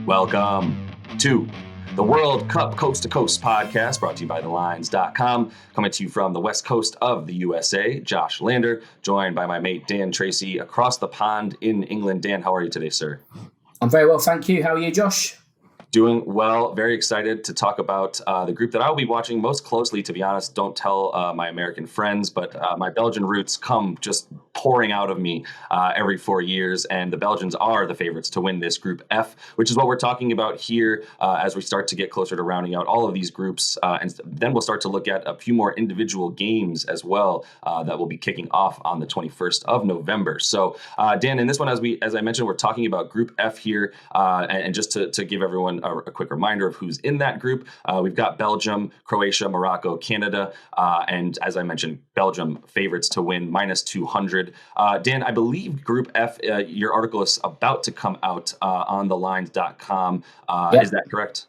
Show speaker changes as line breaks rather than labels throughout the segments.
Welcome to the World Cup Coast to Coast podcast, brought to you by thelines.com, coming to you from the west coast of the USA. Josh Lander, joined by my mate Dan Tracy across the pond in England. Dan, how are you today, sir?
I'm very well, thank you. How are you, Josh?
Doing well. Very excited to talk about the group that I'll be watching most closely, to be honest. Don't tell my American friends, but my Belgian roots come just pouring out of me every 4 years, and the Belgians are the favorites to win this Group F, which is what we're talking about here as we start to get closer to rounding out all of these groups. And then we'll start to look at a few more individual games as well that will be kicking off on the 21st of November. So, Dan, in this one, as I mentioned, we're talking about Group F here, and just to give everyone a quick reminder of who's in that group. We've got Belgium, Croatia, Morocco, Canada, and as I mentioned, Belgium favorites to win minus 200. Dan, I believe Group F, your article is about to come out on thelines.com. Yep. Is that correct?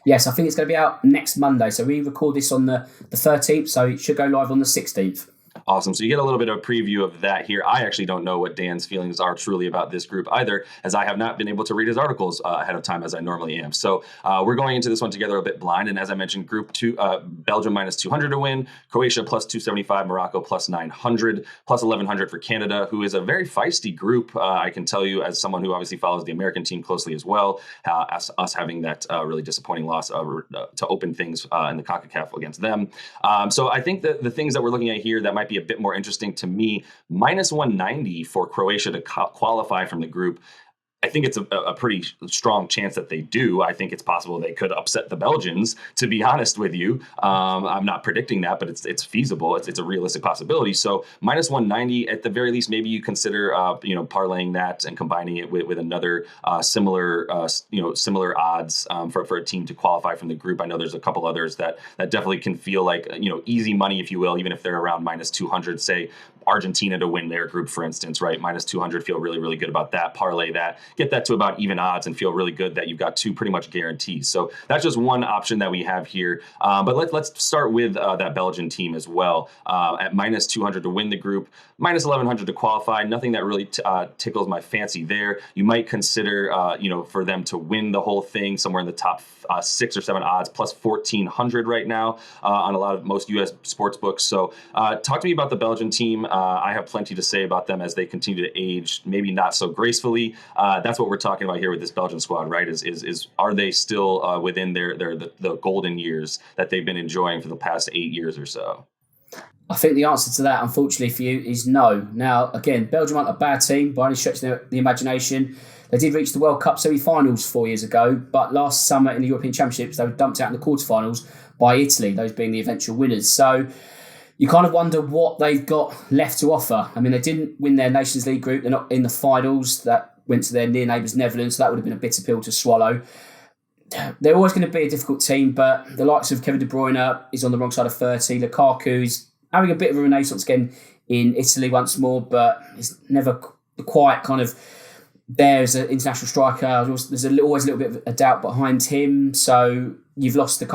Yes, I think it's going to be out next Monday. So we record this on the 13th, so it should go live on the 16th.
Awesome. So you get a little bit of a preview of that here. I actually don't know what Dan's feelings are truly about this group either, as I have not been able to read his articles ahead of time as I normally am. So we're going into this one together a bit blind. And as I mentioned, Group 2, Belgium minus 200 to win, Croatia plus 275, Morocco plus 900, plus 1100 for Canada, who is a very feisty group. I can tell you, as someone who obviously follows the American team closely as well, us having that really disappointing loss to open things in the CONCACAF against them. So I think that the things that we're looking at here that might be a bit more interesting to me, minus 190 for Croatia to qualify from the group. I think it's a pretty strong chance that they do. I think it's possible they could upset the Belgians, to be honest with you. I'm not predicting that, but it's feasible. It's a realistic possibility. So minus 190, at the very least, maybe you consider parlaying that and combining it with another similar odds for a team to qualify from the group. I know there's a couple others that definitely can feel like easy money, if you will, even if they're around minus 200. Say Argentina to win their group, for instance, right? Minus 200, feel really, really good about that. Parlay that, get that to about even odds and feel really good that you've got two pretty much guarantees. So that's just one option that we have here. But let's start with that Belgian team as well. At minus 200 to win the group, minus 1100 to qualify. Nothing that really tickles my fancy there. You might consider, for them to win the whole thing somewhere in the top 6 or 7 odds, plus 1400 right now on most U.S. sports books. So talk to me about the Belgian team. I have plenty to say about them as they continue to age, maybe not so gracefully. That's what we're talking about here with this Belgian squad, right? Is are they still within the golden years that they've been enjoying for the past 8 years or so?
I think the answer to that, unfortunately for you, is no. Now, again, Belgium aren't a bad team by any stretch of the imagination. They did reach the World Cup semi-finals 4 years ago, but last summer in the European Championships, they were dumped out in the quarterfinals by Italy, those being the eventual winners. So you kind of wonder what they've got left to offer. I mean, they didn't win their Nations League group. They're not in the finals. That went to their near neighbours, Netherlands. So that would have been a bitter pill to swallow. They're always going to be a difficult team, but the likes of Kevin De Bruyne is on the wrong side of 30. Lukaku is having a bit of a renaissance again in Italy once more, but it's never quite kind of there as an international striker. There's always a little bit of a doubt behind him. So you've lost the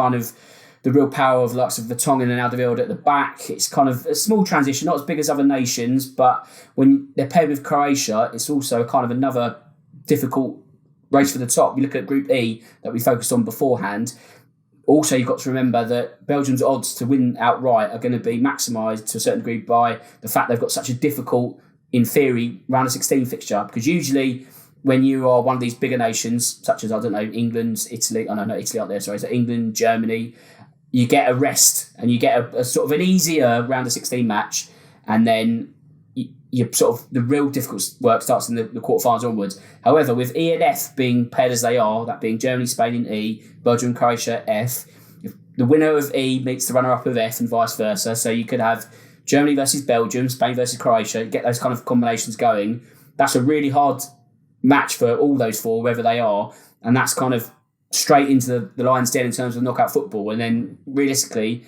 real power of the likes of Vertonghen and Alderweireld at the back. It's kind of a small transition, not as big as other nations, but when they're paired with Croatia, it's also kind of another difficult race for the top. You look at Group E that we focused on beforehand. Also, you've got to remember that Belgium's odds to win outright are going to be maximised to a certain degree by the fact they've got such a difficult, in theory, round of 16 fixture. Because usually when you are one of these bigger nations, such as, England, Italy, Italy aren't there, sorry, so England, Germany, you get a rest and you get a sort of an easier round of 16 match, and then you sort of the real difficult work starts in the quarterfinals onwards. However, with E and F being paired as they are, that being Germany, Spain in E, Belgium, Croatia F, if the winner of E meets the runner-up of F and vice versa. So you could have Germany versus Belgium, Spain versus Croatia, get those kind of combinations going. That's a really hard match for all those four, wherever they are, and that's kind of straight into the lion's den in terms of knockout football. And then realistically,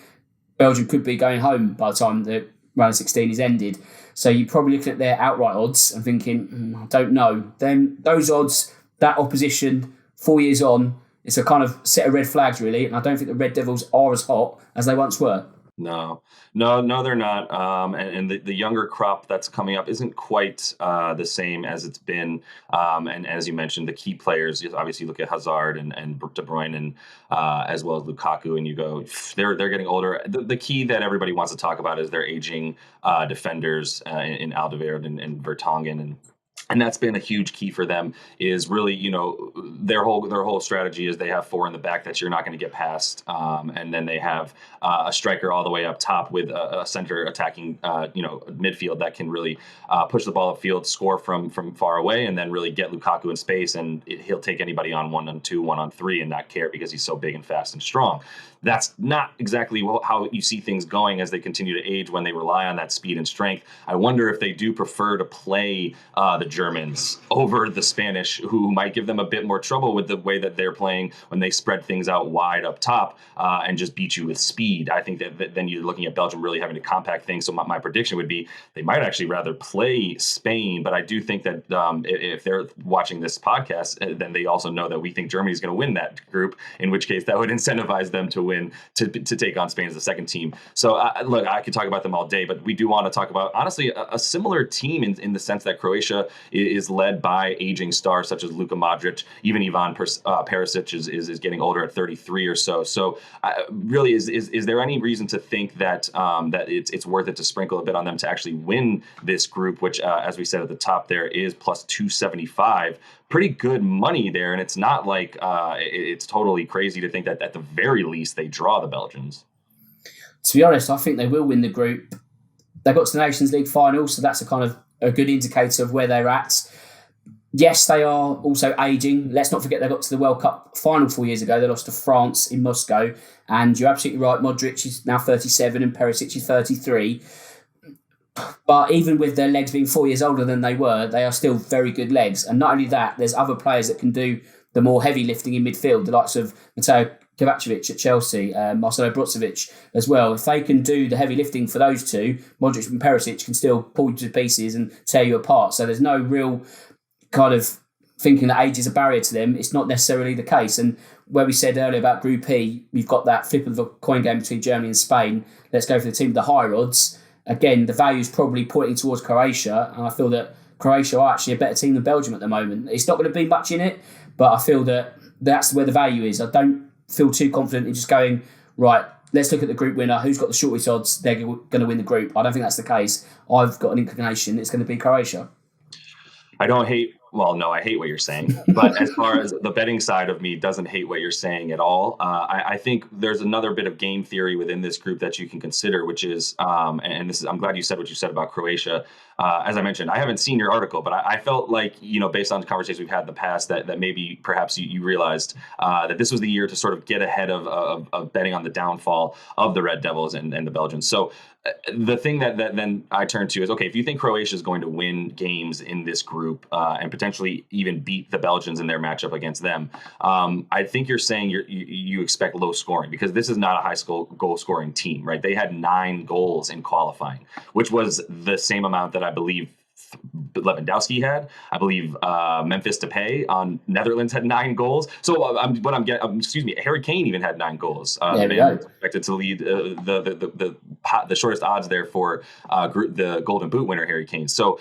Belgium could be going home by the time the round of 16 is ended. So you're probably looking at their outright odds and thinking, I don't know. Then those odds, that opposition 4 years on, it's a kind of set of red flags really. And I don't think the Red Devils are as hot as they once were.
No, they're not. And the younger crop that's coming up isn't quite the same as it's been. And as you mentioned, the key players, obviously, you look at Hazard and De Bruyne, and as well as Lukaku, and you go, they're getting older. The key that everybody wants to talk about is their aging defenders in Alderweireld and Vertonghen, and that's been a huge key for them. Is really, their whole strategy is they have four in the back that you're not going to get past, and then they have a striker all the way up top with a center attacking midfield that can really push the ball upfield, score from far away, and then really get Lukaku in space, and he'll take anybody on 1-on-2, 1-on-3, and not care because he's so big and fast and strong. That's not exactly how you see things going as they continue to age when they rely on that speed and strength. I wonder if they do prefer to play the Germans over the Spanish, who might give them a bit more trouble with the way that they're playing when they spread things out wide up top and just beat you with speed. I think that then you're looking at Belgium really having to compact things. So my prediction would be they might actually rather play Spain. But I do think that if they're watching this podcast, then they also know that we think Germany is going to win that group, in which case that would incentivize them to win to take on Spain as the second team. So look, I could talk about them all day, but we do want to talk about, honestly, a similar team in the sense that Croatia is led by aging stars such as Luka Modric. Even Ivan Perisic is getting older at 33 or so. So really, is there any reason to think that that it's worth it to sprinkle a bit on them to actually win this group, which, as we said at the top, there is plus 275. Pretty good money there, and it's not like it's totally crazy to think that at the very least they draw the Belgians.
To be honest, I think they will win the group. They got to the Nations League final, so that's a good indicator of where they're at. Yes, they are also aging. Let's not forget they got to the World Cup final 4 years ago. They lost to France in Moscow, and you're absolutely right. Modric is now 37 and Perisic is 33. But even with their legs being 4 years older than they were, they are still very good legs. And not only that, there's other players that can do the more heavy lifting in midfield, the likes of Mateo Kovacic at Chelsea, Marcelo Brozovic as well. If they can do the heavy lifting for those two, Modric and Perisic can still pull you to pieces and tear you apart. So there's no real kind of thinking that age is a barrier to them. It's not necessarily the case. And where we said earlier about Group E, we've got that flip of the coin game between Germany and Spain. Let's go for the team with the higher odds. Again, the value is probably pointing towards Croatia, and I feel that Croatia are actually a better team than Belgium at the moment. It's not going to be much in it, but I feel that that's where the value is. I don't feel too confident in just going, right, let's look at the group winner. Who's got the shortest odds? They're going to win the group. I don't think that's the case. I've got an inclination it's going to be Croatia.
I hate what you're saying, but as far as the betting side of me doesn't hate what you're saying at all. I think there's another bit of game theory within this group that you can consider, which is, and this is, I'm glad you said what you said about Croatia. As I mentioned, I haven't seen your article, but I felt like, based on the conversations we've had in the past, that maybe perhaps you realized that this was the year to sort of get ahead of betting on the downfall of the Red Devils and the Belgians. So the thing that then I turn to is, okay, if you think Croatia is going to win games in this group and potentially even beat the Belgians in their matchup against them, I think you're saying you expect low scoring, because this is not a high goal scoring team, right? They had 9 goals in qualifying, which was the same amount that I believe Lewandowski had. I believe Memphis Depay on Netherlands had 9 goals. So Harry Kane even had 9 goals. Expected to lead the shortest odds there for the Golden Boot winner, Harry Kane. So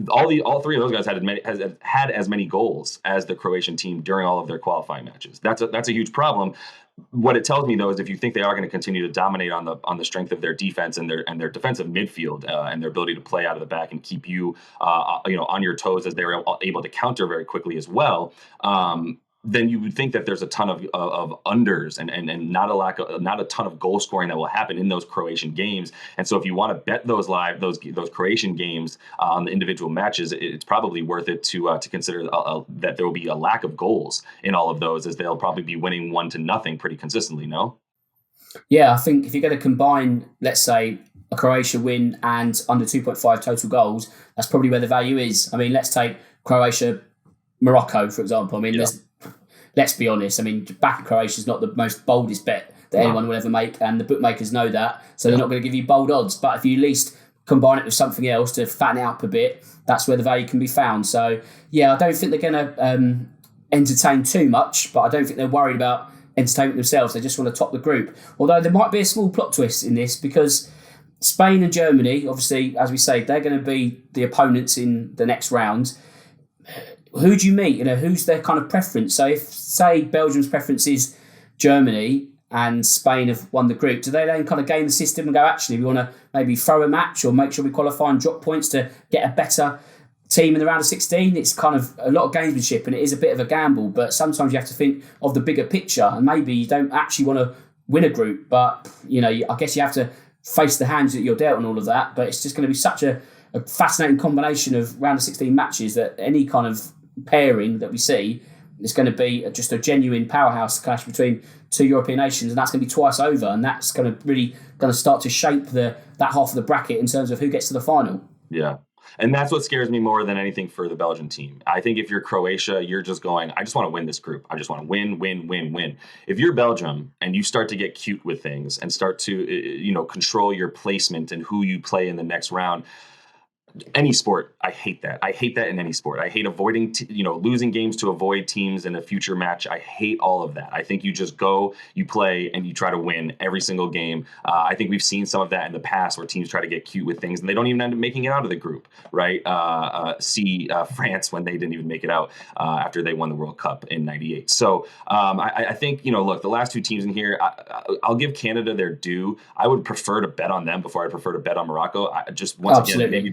all three of those guys had as many goals as the Croatian team during all of their qualifying matches. That's a huge problem. What it tells me, though, is if you think they are going to continue to dominate on the strength of their defense and their defensive midfield and their ability to play out of the back and keep you on your toes as they're able to counter very quickly as well, then you would think that there's a ton of unders and not a ton of goal scoring that will happen in those Croatian games. And so if you want to bet those Croatian games on the individual matches, it's probably worth it to consider that there will be a lack of goals in all of those, as they'll probably be winning 1-0 pretty consistently. No?
Yeah, I think if you're going to combine, let's say, a Croatia win and under 2.5 total goals, that's probably where the value is. I mean, let's take Croatia, Morocco, for example. I mean, let's be honest. I mean, back at Croatia is not the most boldest bet that anyone will ever make, and the bookmakers know that, so they're not going to give you bold odds. But if you at least combine it with something else to fatten it up a bit, that's where the value can be found. So, yeah, I don't think they're going to entertain too much, but I don't think they're worried about entertainment themselves. They just want to top the group. Although there might be a small plot twist in this because Spain and Germany, obviously, as we say, they're going to be the opponents in the next round. Who do you meet? Who's their kind of preference? So if, say, Belgium's preference is Germany and Spain have won the group, do they then kind of game the system and go, actually, we want to maybe throw a match or make sure we qualify and drop points to get a better team in the round of 16? It's kind of a lot of gamesmanship and it is a bit of a gamble, but sometimes you have to think of the bigger picture and maybe you don't actually want to win a group, but I guess you have to face the hands that you're dealt and all of that. But it's just going to be such a fascinating combination of round of 16 matches that any kind of pairing that we see is going to be just a genuine powerhouse clash between two European nations, and that's going to be twice over, and that's going to really start to shape that half of the bracket in terms of who gets to the final.
Yeah. And that's what scares me more than anything for the Belgian team. I think if you're Croatia, you're just going, I just want to win this group. I just want to win, win, win, win. If you're Belgium and you start to get cute with things and start to, control your placement and who you play in the next round, any sport, I hate that. I hate that in any sport. I hate avoiding, losing games to avoid teams in a future match. I hate all of that. I think you just go, you play, and you try to win every single game. I think we've seen some of that in the past where teams try to get cute with things and they don't even end up making it out of the group, right? See France when they didn't even make it out after they won the World Cup in '98. So I think, look, the last two teams in here, I'll give Canada their due. I would prefer to bet on them before I prefer to bet on Morocco. Again, maybe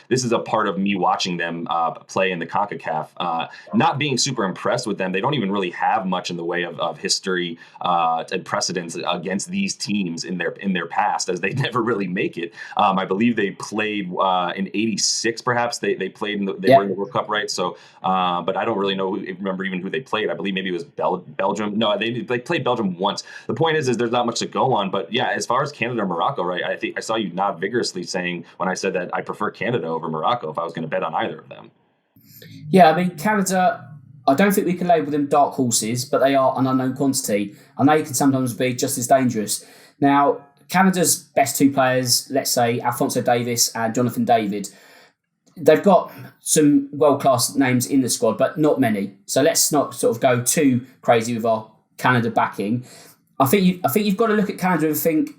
this is a part of me watching them play in the CONCACAF, not being super impressed with them. They don't even really have much in the way of history and precedents against these teams in their past, as they never really make it. I believe they played in '86, perhaps. They played were in the World Cup, right? So, but I don't really remember even who they played. I believe maybe it was Belgium. No, they played Belgium once. The point is there's not much to go on. But yeah, as far as Canada or Morocco, right? I think I saw you nod vigorously saying when I said that I prefer Canada over Morocco if I was going to bet on either of them.
Yeah, I mean, Canada, I don't think we can label them dark horses, but they are an unknown quantity, and they can sometimes be just as dangerous. Now, Canada's best two players, let's say Alphonso Davies and Jonathan David, they've got some world-class names in the squad, but not many. So let's not sort of go too crazy with our Canada backing. I think you've got to look at Canada and think,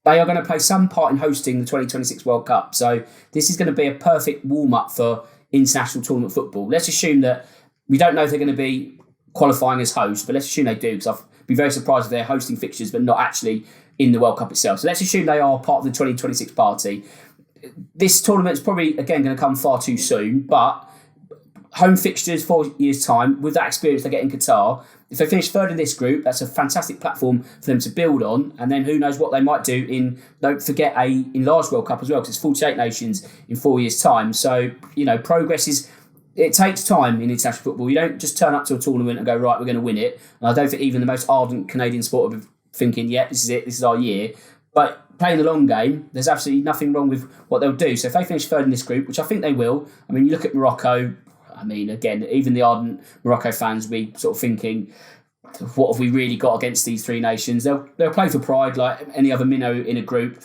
they are going to play some part in hosting the 2026 World Cup. So this is going to be a perfect warm-up for international tournament football. Let's assume that we don't know if they're going to be qualifying as hosts, but let's assume they do, because I'd be very surprised if they're hosting fixtures but not actually in the World Cup itself. So let's assume they are part of the 2026 party. This tournament is probably, again, going to come far too soon, but home fixtures 4 years' time, with that experience they get in Qatar, if they finish third in this group, that's a fantastic platform for them to build on. And then who knows what they might do in, don't forget, a enlarged World Cup as well, because it's 48 nations in 4 years' time. So, progress it takes time in international football. You don't just turn up to a tournament and go, right, we're going to win it. And I don't think even the most ardent Canadian supporter would be thinking, yeah, this is it, this is our year. But playing the long game, there's absolutely nothing wrong with what they'll do. So if they finish third in this group, which I think they will, I mean, you look at Morocco. I mean, again, even the ardent Morocco fans will be sort of thinking, what have we really got against these three nations? They'll play for pride like any other minnow in a group,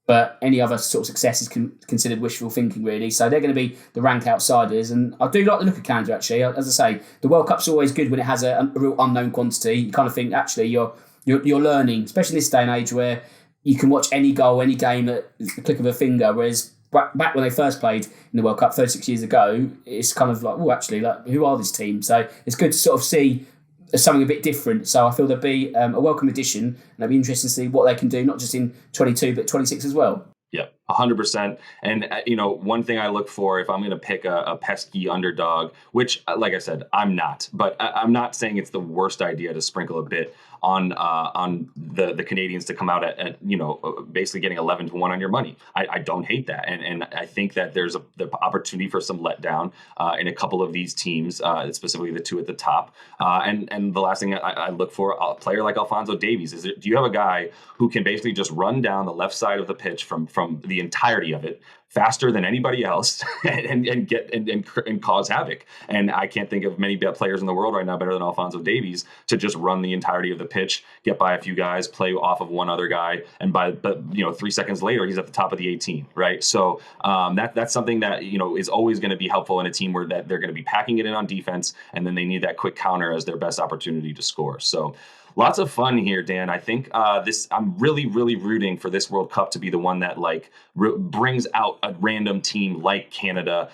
but any other sort of success is considered wishful thinking, really. So they're going to be the rank outsiders. And I do like the look of Canada, actually. As I say, the World Cup's always good when it has a real unknown quantity. You kind of think, actually, you're learning, especially in this day and age where you can watch any goal, any game at the click of a finger, whereas back when they first played in the World Cup 36 years ago, it's kind of like, actually, who are this team? So it's good to sort of see something a bit different. So I feel there'll be a welcome addition, and it'll be interesting to see what they can do, not just in 22, but 26 as well.
Yeah, 100%. And, one thing I look for if I'm going to pick a pesky underdog, which, like I said, I'm not, but I'm not saying it's the worst idea to sprinkle a bit on the Canadians to come out at basically getting 11-1 on your money. I don't hate that. And I think that there's the opportunity for some letdown in a couple of these teams, specifically the two at the top. And the last thing I look for, a player like Alphonso Davies, do you have a guy who can basically just run down the left side of the pitch from the entirety of it, faster than anybody else and cause havoc. And I can't think of many players in the world right now better than Alphonso Davies to just run the entirety of the pitch, get by a few guys, play off of one other guy, and 3 seconds later he's at the top of the 18, right? So that's something that is always going to be helpful in a team where that they're going to be packing it in on defense, and then they need that quick counter as their best opportunity to score. So lots of fun here, Dan. I think I'm really, really rooting for this World Cup to be the one that brings out a random team like Canada,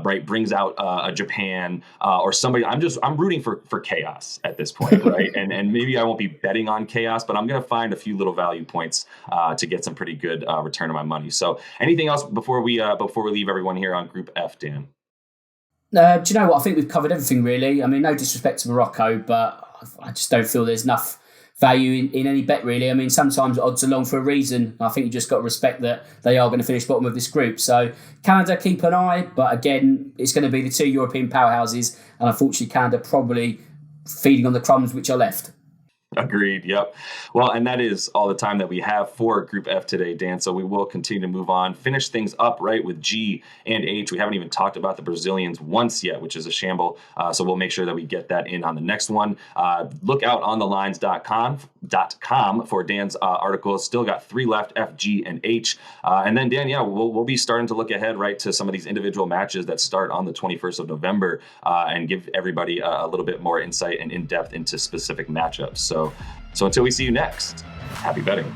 right? Brings out a Japan or somebody. I'm rooting for chaos at this point, right? and maybe I won't be betting on chaos, but I'm going to find a few little value points to get some pretty good return on my money. So anything else before we leave everyone here on Group F, Dan?
Do you know what? I think we've covered everything, really. I mean, no disrespect to Morocco, but I just don't feel there's enough value in any bet, really. I mean, sometimes odds are long for a reason. I think you just got to respect that they are going to finish bottom of this group. So Canada, keep an eye. But again, it's going to be the two European powerhouses. And unfortunately, Canada probably feeding on the crumbs which are left.
Agreed. Yep. Well, and that is all the time that we have for Group F today, Dan. So we will continue to move on, finish things up right with G and H. We haven't even talked about the Brazilians once yet, which is a shamble. So we'll make sure that we get that in on the next one. Look out on thelines.com for Dan's articles. Still got 3 left, F, G, and H. And then, Dan, we'll be starting to look ahead right to some of these individual matches that start on the 21st of November and give everybody a little bit more insight and in-depth into specific matchups. So until we see you next, happy betting.